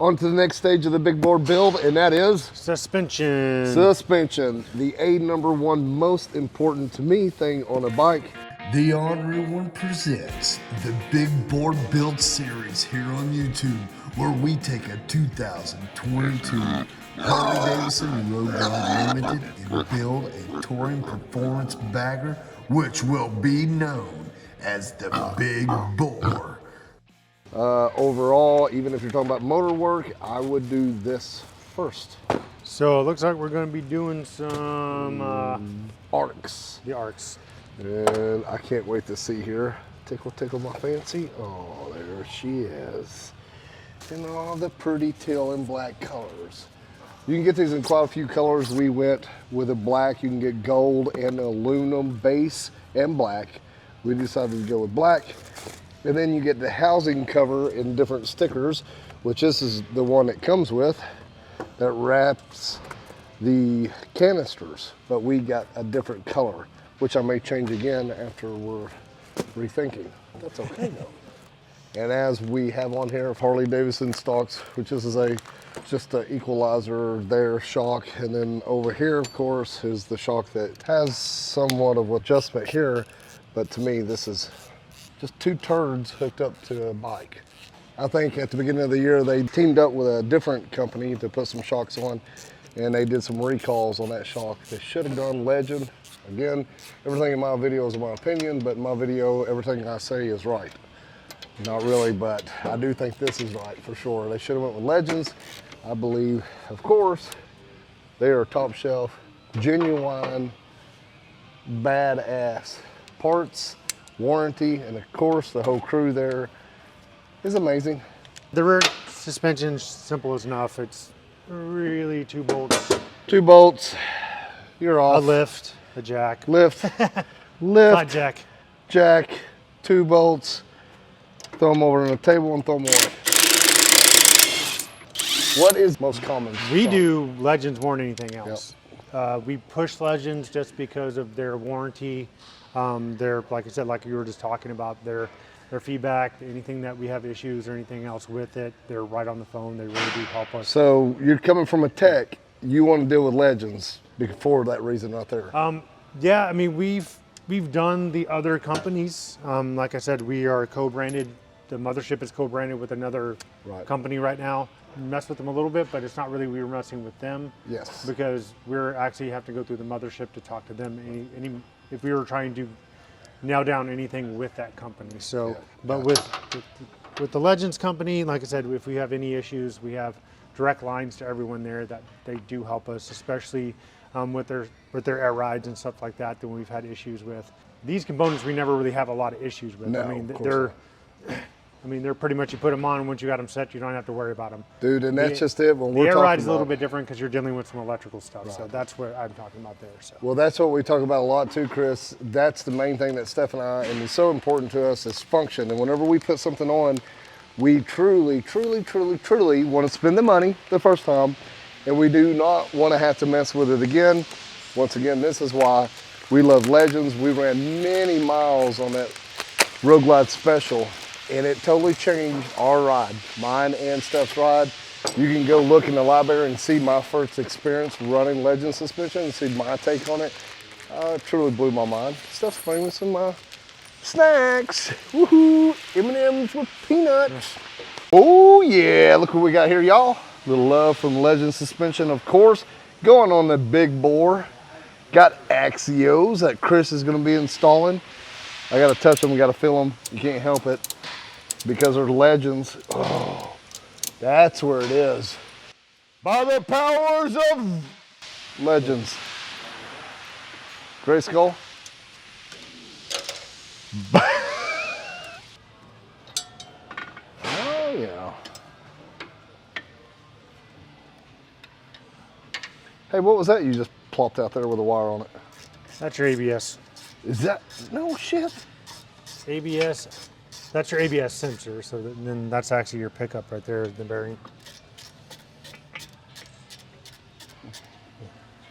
On to the next stage of the Big Boar build, and that is suspension. Suspension, the #1 most important to me thing on a bike. The Ornery One presents the Big Boar Build Series here on YouTube, where we take a 2022 Harley-Davidson Road Glide Limited and build a touring performance bagger, which will be known as the Big Boar. Overall, even if you're talking about motor work, I would do this first. So it looks like we're going to be doing some Arcs. the arcs. And I can't wait to see here. Tickle my fancy. Oh, there she is. And all the pretty teal and black colors. You can get these in quite a few colors. We went with a black. You can get gold and aluminum base and black. We decided to go with black. And then you get the housing cover in different stickers, which this is the one it comes with, that wraps the canisters. But we got a different color, which I may change again after we're rethinking. That's okay though. And as we have on here, Harley-Davidson stocks, which this is just an equalizer there, shock. And then over here, of course, is the shock that has somewhat of adjustment here. But to me, this is just two turds hooked up to a bike. I think at the beginning of the year, they teamed up with a different company to put some shocks on, and they did some recalls on that shock. They should have gone Legend. Again, everything in my video is my opinion, but in my video, everything I say is right. Not really, but I do think this is right for sure. They should have went with Legends. I believe, of course, they are top shelf, genuine, badass parts, warranty, and of course the whole crew there is amazing. The rear suspension's simple as enough. It's really 2 bolts. 2 bolts, you're off. A lift, a jack. Lift, Flat jack. Jack, 2 bolts. Throw them over on the table and throw them away. What is most common? We do Legends more than anything else. Yep. We push Legends just because of their warranty. Their, like I said, like you were just talking about, their feedback, anything that we have issues or anything else with it, they're right on the phone. They really do help us. So you're coming from a tech, you want to deal with Legends for that reason right there. Yeah, I mean, we've done the other companies. Like I said, we are co-branded. The mothership is co-branded with another company right now. Mess with them a little bit, but it's not really we were messing with them. Yes. Because we're actually have to go through the mothership to talk to them. If we were trying to nail down anything with that company. So, yeah. But with the Legends company, like I said, if we have any issues, we have direct lines to everyone there that they do help us, especially with their air rides and stuff like that we've had issues with. These components we never really have a lot of issues with. No, I mean, they're pretty much, you put them on, and once you got them set, you don't have to worry about them. Dude, and that's just it. When we're the air talking ride is a little about bit different because you're dealing with some electrical stuff. So that's what I'm talking about there. So. Well, that's what we talk about a lot too, Chris. That's the main thing that Steph and I, and it's so important to us, is function. And whenever we put something on, we truly want to spend the money the first time, and we do not want to have to mess with it again. Once again, this is why we love Legends. We ran many miles on that Road Glide Special, and it totally changed our ride, mine and Steph's ride. You can go look in the library and see my first experience running Legend suspension and see my take on it. It truly blew my mind. Steph's bringing me some snacks. Woohoo! M&M's with peanuts. Oh yeah, look what we got here, y'all. Little love from Legend suspension, of course. Going on the Big Boar. Got Axeos that Chris is gonna be installing. I gotta touch them, we gotta feel them. You can't help it because they're Legends. Oh, that's where it is. By the powers of Legends. Gray Skull. Oh yeah. Hey, what was that you just plopped out there with a wire on it? That's your ABS. Is that, no shit. ABS, that's your ABS sensor. So then that's actually your pickup right there, the bearing.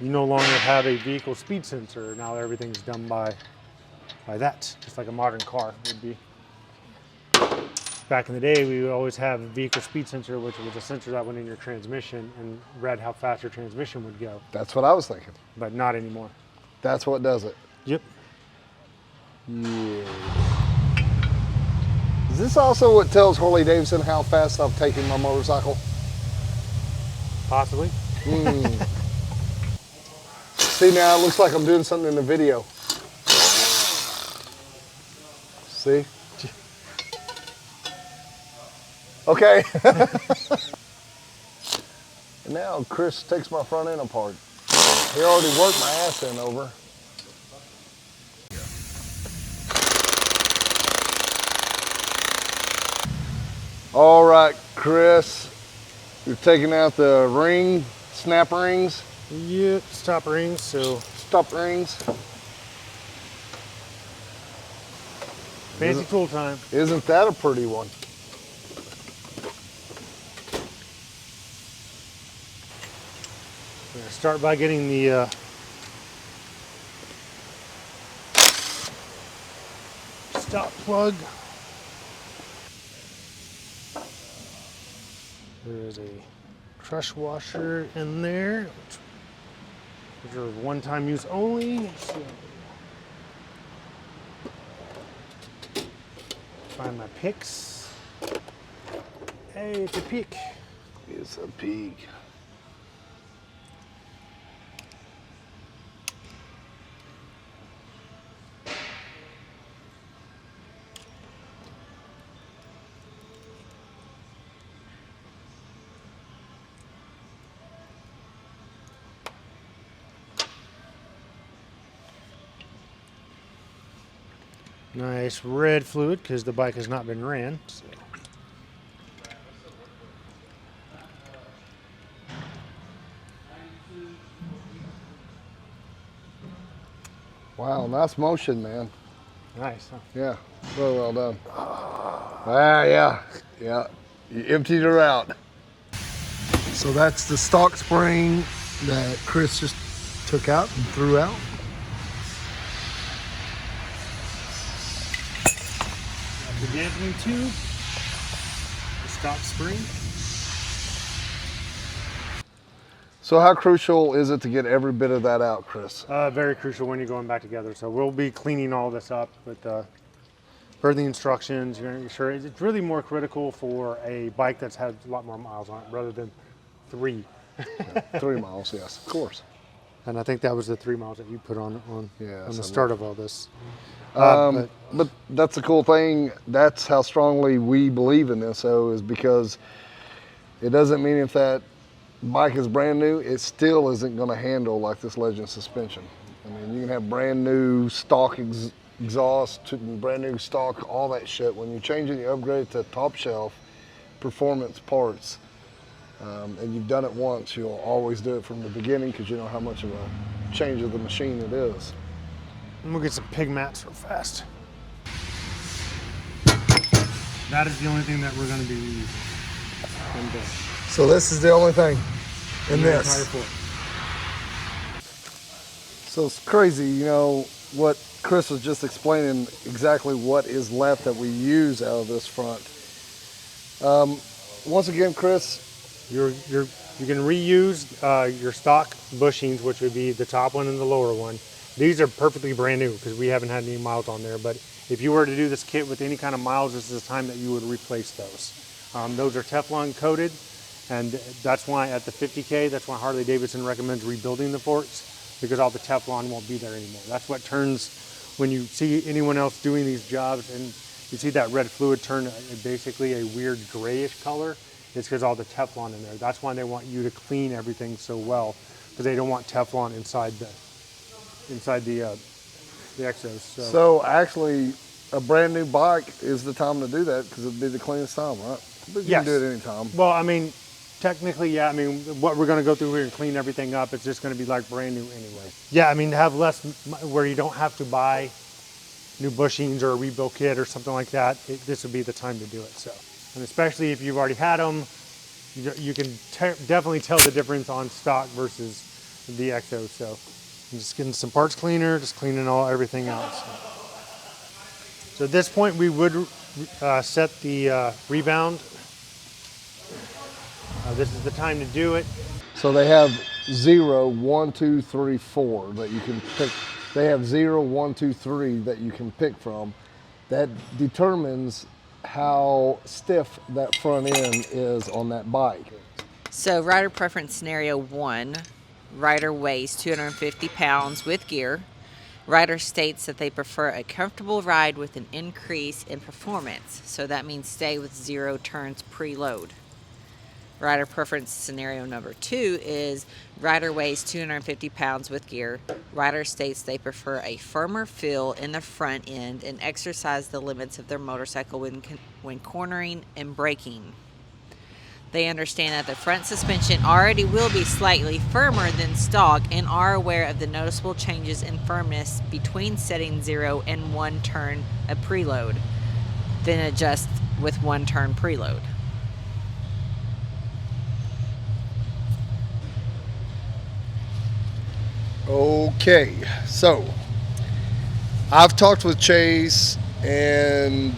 You no longer have a vehicle speed sensor. Now everything's done by that, just like a modern car would be. back in the day, we would always have a vehicle speed sensor, which was a sensor that went in your transmission and read how fast your transmission would go, That's what I was thinking. but not anymore. That's what does it. Yep. Yeah. Is this also what tells Harley Davidson how fast I've taken my motorcycle? Possibly. See, now it looks like I'm doing something in the video. See? Okay. And now Chris takes my front end apart. He already worked my ass end over. All right, Chris, you're taking out the ring, snap rings. Yep, stop rings, so. Stop rings. Fancy tool time. Isn't that a pretty one? We're gonna start by getting the stop plug. There is a crush washer in there, which are one-time use only. So find my picks. Hey, it's a pick. It's a peak. Nice red fluid because the bike has not been ran. So. Wow, nice motion, man. Nice, huh? Yeah, really well done. Ah, yeah, yeah. You emptied her out. So that's the stock spring that Chris just took out and threw out. The dampening tube, the stop spring. So how crucial is it to get every bit of that out, Chris? Very crucial when you're going back together. So we'll be cleaning all this up with per the instructions. You're gonna be sure it's really more critical for a bike that's had a lot more miles on it rather than 3. 3 miles, yes, of course. And I think that was the 3 miles that you put on Yes, the start of all this. But that's the cool thing. That's how strongly we believe in this, though, is because it doesn't mean if that bike is brand new, it still isn't going to handle like this Legend suspension. I mean, you can have brand new stock exhaust, brand new stock, all that shit. When you change it, you upgrade it to top shelf performance parts, and you've done it once, you'll always do it from the beginning because you know how much of a change of the machine it is. I'm gonna get some pig mats real fast. That is the only thing that we're gonna be using. So this is the only thing in The this. entire foot. So it's crazy, you know, what Chris was just explaining, exactly what is left that we use out of this front. Once again, Chris, You can reuse your stock bushings, which would be the top one and the lower one. These are perfectly brand new because we haven't had any miles on there. But if you were to do this kit with any kind of miles, this is the time that you would replace those. Those are Teflon coated, and that's why at the 50K, that's why Harley Davidson recommends rebuilding the forks, because all the Teflon won't be there anymore. That's what turns, when you see anyone else doing these jobs and you see that red fluid turn basically a weird grayish color, it's because all the Teflon in there. That's why they want you to clean everything so well, because they don't want Teflon inside the Axeos. so actually a brand new bike is the time to do that because it'd be the cleanest time, right? But you Yes. can do it anytime. Well, I mean, technically, yeah. I mean, what we're going to go through here and clean everything up, it's just going to be like brand new anyway. Yeah, I mean, to have less, where you don't have to buy new bushings or a rebuild kit or something like that, this would be the time to do it. So, and especially if you've already had them, you can definitely tell the difference on stock versus the Axeo. So, I'm just getting some parts cleaner, just cleaning everything out. So at this point, we would set the rebound. This is the time to do it. So they have 0, 1, 2, 3, 4 that you can pick. They have 0, 1, 2, 3 that you can pick from. That determines how stiff that front end is on that bike. So rider preference scenario 1, rider weighs 250 pounds with gear. Rider states that they prefer a comfortable ride with an increase in performance. So that means stay with 0 turns preload. Rider preference scenario number 2 is rider weighs 250 pounds with gear. Rider states they prefer a firmer feel in the front end and exercise the limits of their motorcycle when cornering and braking. They understand that the front suspension already will be slightly firmer than stock and are aware of the noticeable changes in firmness between setting 0 and 1 turn of preload, then adjust with 1 turn preload. Okay, so I've talked with Chase and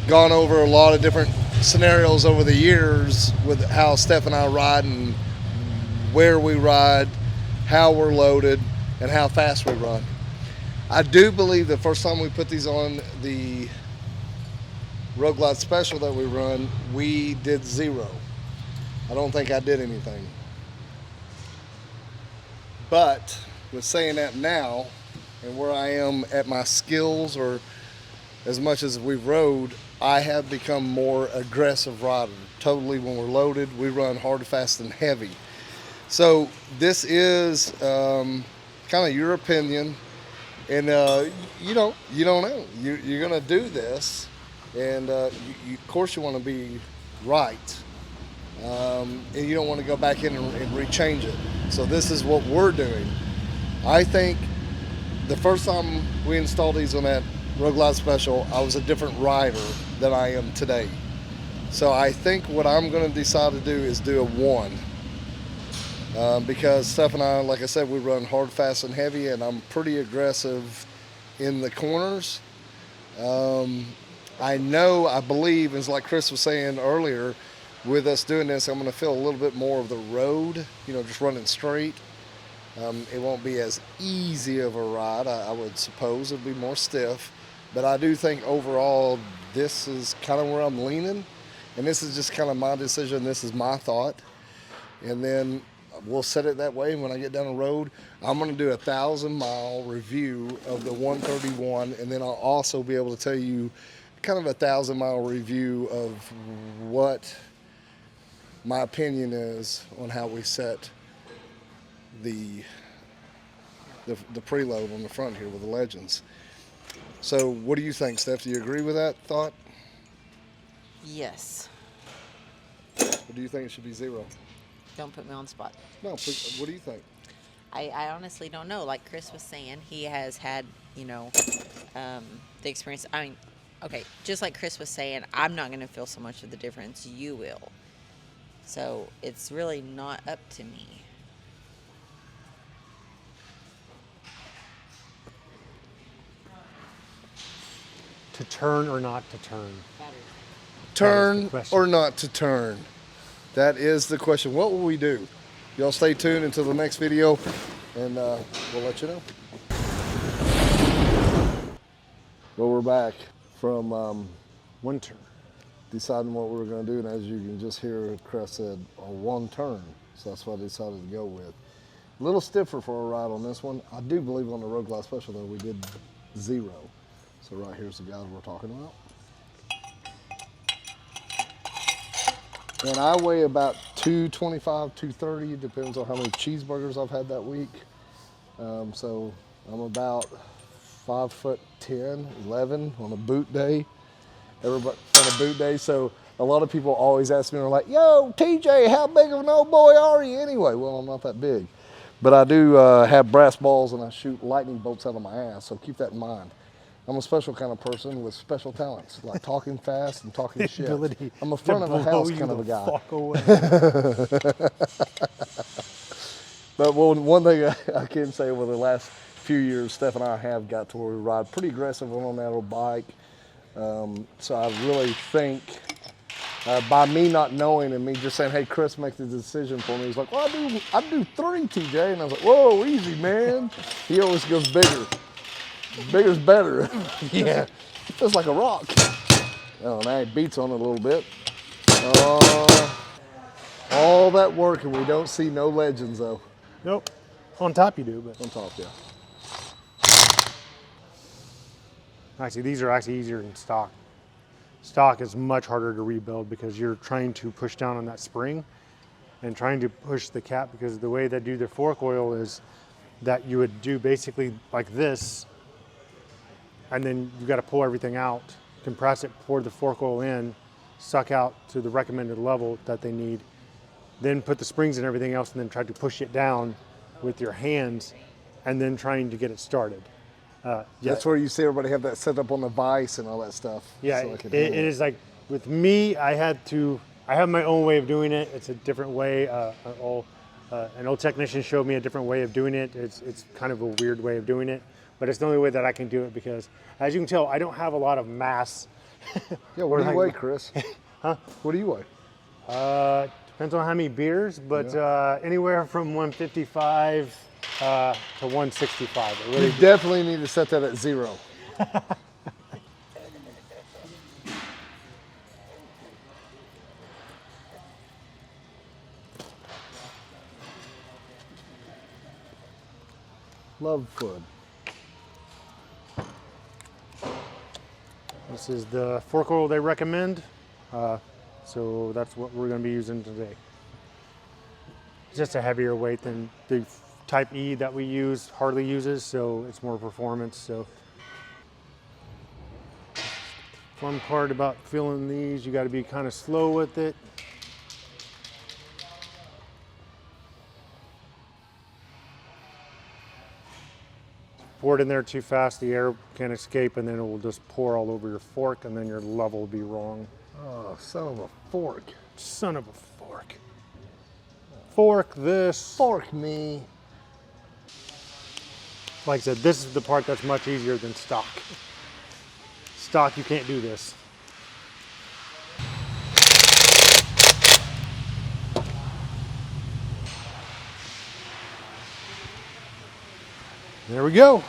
gone over a lot of different scenarios over the years with how Steph and I ride and where we ride, how we're loaded, and how fast we run. I do believe the first time we put these on the Road Glide Special that we run, we did 0. I don't think I did anything. But with saying that now, and where I am at my skills, or as much as we've rode, I have become more aggressive rider. Totally, when we're loaded, we run hard, fast, and heavy. So this is kind of your opinion, and you don't know. You're gonna do this, and of course you want to be right. And you don't want to go back in and rechange it. So this is what we're doing. I think the first time we installed these on that Road Glide Special, I was a different rider than I am today. So I think what I'm going to decide to do is do a 1. Because Steph and I, like I said, we run hard, fast, and heavy, and I'm pretty aggressive in the corners. I believe, it's like Chris was saying earlier, with us doing this, I'm going to feel a little bit more of the road, just running straight. It won't be as easy of a ride, I would suppose. It'll be more stiff. But I do think overall, this is kind of where I'm leaning. And this is just kind of my decision. This is my thought. And then we'll set it that way. When I get down the road, I'm going to do a 1,000-mile review of the 131. And then I'll also be able to tell you kind of a 1,000-mile review of what my opinion is on how we set the preload on the front here with the Legends. So what do you think, Steph? Do you agree with that thought? Yes. Or do you think it should be 0? Don't put me on the spot. No, what do you think? I honestly don't know. Like Chris was saying, he has had, the experience. I mean, okay, just like Chris was saying, I'm not going to feel so much of the difference. You will. So it's really not up to me. To turn or not to turn? Turn or not to turn? That is the question. What will we do? Y'all stay tuned until the next video, and we'll let you know. Well, we're back from One turn. deciding what we were going to do, and as you can just hear, Chris said a 1 turn, so that's what I decided to go with. A little stiffer for a ride on this one. I do believe on the Road Glide Special though we did 0. So right here's the guys we're talking about. And I weigh about 225, 230, depends on how many cheeseburgers I've had that week. So I'm about 5'10", 11 on a boot day. Everybody on a boot day. So a lot of people always ask me, they're like, yo, TJ, how big of an old boy are you anyway? Well, I'm not that big. But I do have brass balls and I shoot lightning bolts out of my ass, so keep that in mind. I'm a special kind of person with special talents, like talking fast and talking shit. I'm a front of a house kind of a guy. Fuck away. But one thing I can say over the last few years, Steph and I have got to where we ride pretty aggressive on that old bike. So I really think by me not knowing and me just saying, hey, Chris, make the decision for me. He's like, well, I do 3, TJ. And I was like, whoa, easy, man. He always goes bigger. Bigger's better. Yeah. It feels like a rock. Oh, now he beats on it a little bit. All that work and we don't see no legends though. Nope. On top you do, but On top, yeah. actually these are actually easier than stock. Stock is much harder to rebuild because you're trying to push down on that spring and trying to push the cap, because the way they do their fork oil is that you would do basically like this, and then you got to pull everything out, compress it, pour the fork oil in, suck out to the recommended level that they need, then put the springs and everything else, and then try to push it down with your hands, and then trying to get it started. Yeah. That's where you see everybody have that set up on the vise and all that stuff. Yeah, So it is like, with me, I have my own way of doing it. It's a different way. An old technician showed me a different way of doing it. It's kind of a weird way of doing it, but it's the only way that I can do it because, as you can tell, I don't have a lot of mass. Yeah, what do you weigh, Chris? Huh? What do you weigh? Depends on how many beers, but anywhere from 155 to 165. It really You definitely need to set that at 0. Love food. This is the fork oil they recommend, so that's what we're going to be using today. It's just a heavier weight than the Type E that we use, hardly uses, so it's more performance. So, fun part about filling these, you got to be kind of slow with it. Pour it in there too fast, the air can escape, and then it will just pour all over your fork, and then your level will be wrong. Oh, son of a fork. Son of a fork. Fork this. Fork me. Like I said, this is the part that's much easier than stock. Stock, you can't do this. There we go.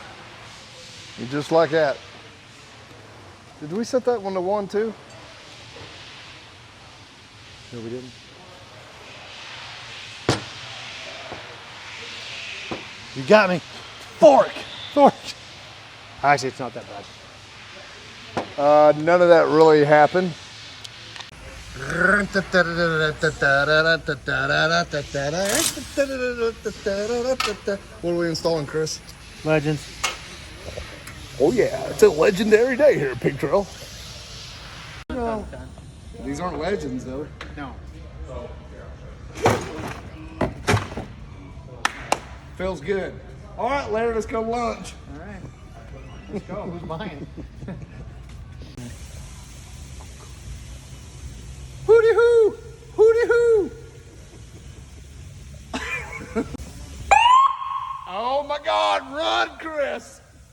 And just like that. Did we set that one to 1 too? No, we didn't. You got me. Fork! Fork. Actually, it's not that bad. None of that really happened. What are we installing, Chris? Legends. Oh yeah, it's a legendary day here at Pig Trail. No, these aren't legends though. No. Feels good. All right, Larry, let's go lunch. All right. Let's go. Who's buying? Hooty hoo! Hooty hoo! Oh my God, run, Chris!